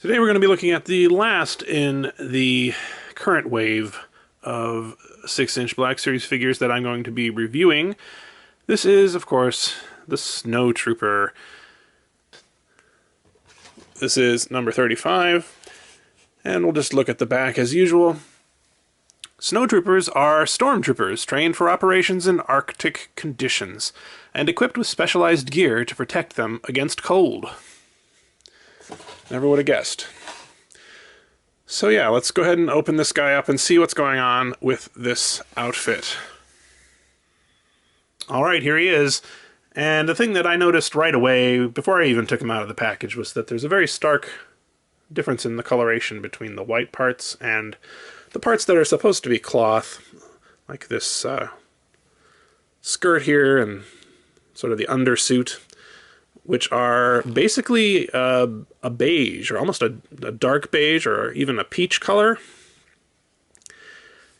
Today we're going to be looking at the last in the current wave of 6-inch Black Series figures that I'm going to be reviewing. This is, of course, the Snowtrooper. This is number 35, and we'll just look at the back as usual. Snowtroopers are stormtroopers trained for operations in Arctic conditions and equipped with specialized gear to protect them against cold. Never would have guessed. So yeah, let's go ahead and open this guy up and see what's going on with this outfit. Alright, here he is. And the thing that I noticed right away, before I even took him out of the package, was that there's a very stark difference in the coloration between the white parts and the parts that are supposed to be cloth, like this skirt here and sort of the undersuit, which are basically a beige, or almost a dark beige, or even a peach color.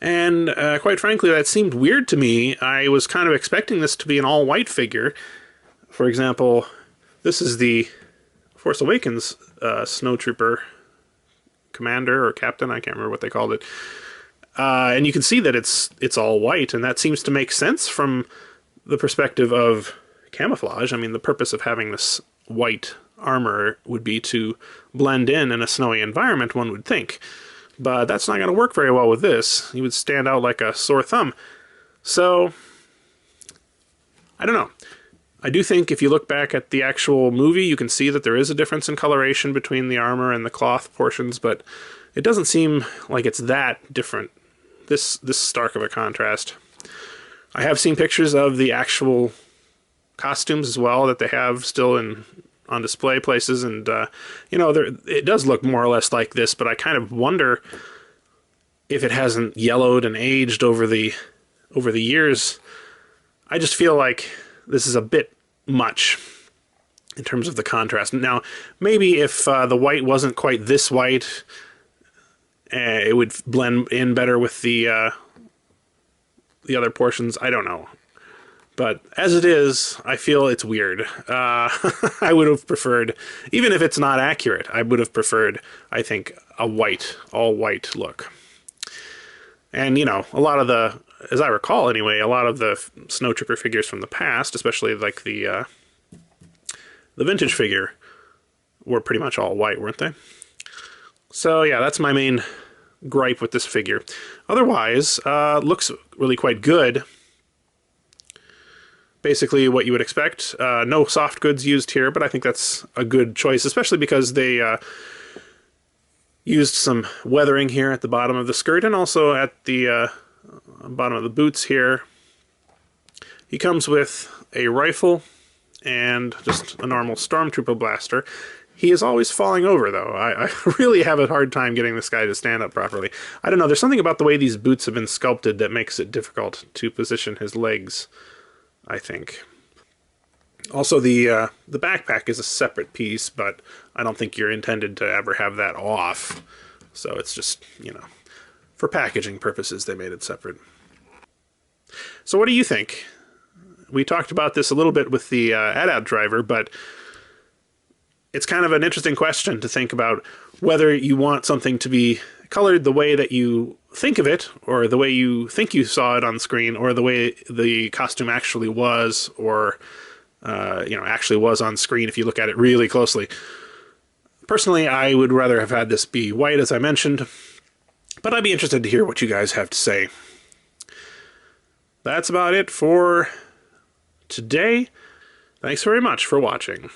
And quite frankly, that seemed weird to me. I was kind of expecting this to be an all-white figure. For example, this is the Force Awakens Snowtrooper commander or captain, I can't remember what they called it. And you can see that it's all white, and that seems to make sense from the perspective of camouflage. I mean, the purpose of having this white armor would be to blend in a snowy environment, one would think. But that's not going to work very well with this. He would stand out like a sore thumb. So, I don't know. I do think if you look back at the actual movie, you can see that there is a difference in coloration between the armor and the cloth portions, but it doesn't seem like it's that different, this stark of a contrast. I have seen pictures of the actual costumes as well that they have still on display places, and you know, it does look more or less like this, but I kind of wonder if it hasn't yellowed and aged over the years. I just feel like this is a bit much in terms of the contrast. Now, maybe if the white wasn't quite this white, it would blend in better with the other portions. I don't know. But as it is, I feel it's weird. I would have preferred, even if it's not accurate, I would have preferred, I think, a white, all-white look. And, you know, a lot of the, as I recall anyway, a lot of the Snowtrooper figures from the past, especially like the vintage figure, were pretty much all white, weren't they? So yeah, that's my main gripe with this figure. Otherwise, looks really quite good. Basically what you would expect. No soft goods used here, but I think that's a good choice, especially because they used some weathering here at the bottom of the skirt and also at the bottom of the boots here. He comes with a rifle and just a normal Stormtrooper blaster. He is always falling over, though. I really have a hard time getting this guy to stand up properly. I don't know, there's something about the way these boots have been sculpted that makes it difficult to position his legs, I think. Also, the backpack is a separate piece, but I don't think you're intended to ever have that off. So it's just, you know, for packaging purposes, they made it separate. So what do you think? We talked about this a little bit with the AT-AT driver, but it's kind of an interesting question to think about whether you want something to be colored the way that you think of it, or the way you think you saw it on screen, or the way the costume actually was, or you know, actually was on screen if you look at it really closely. Personally, I would rather have had this be white, as I mentioned, but I'd be interested to hear what you guys have to say. That's about it for today. Thanks very much for watching.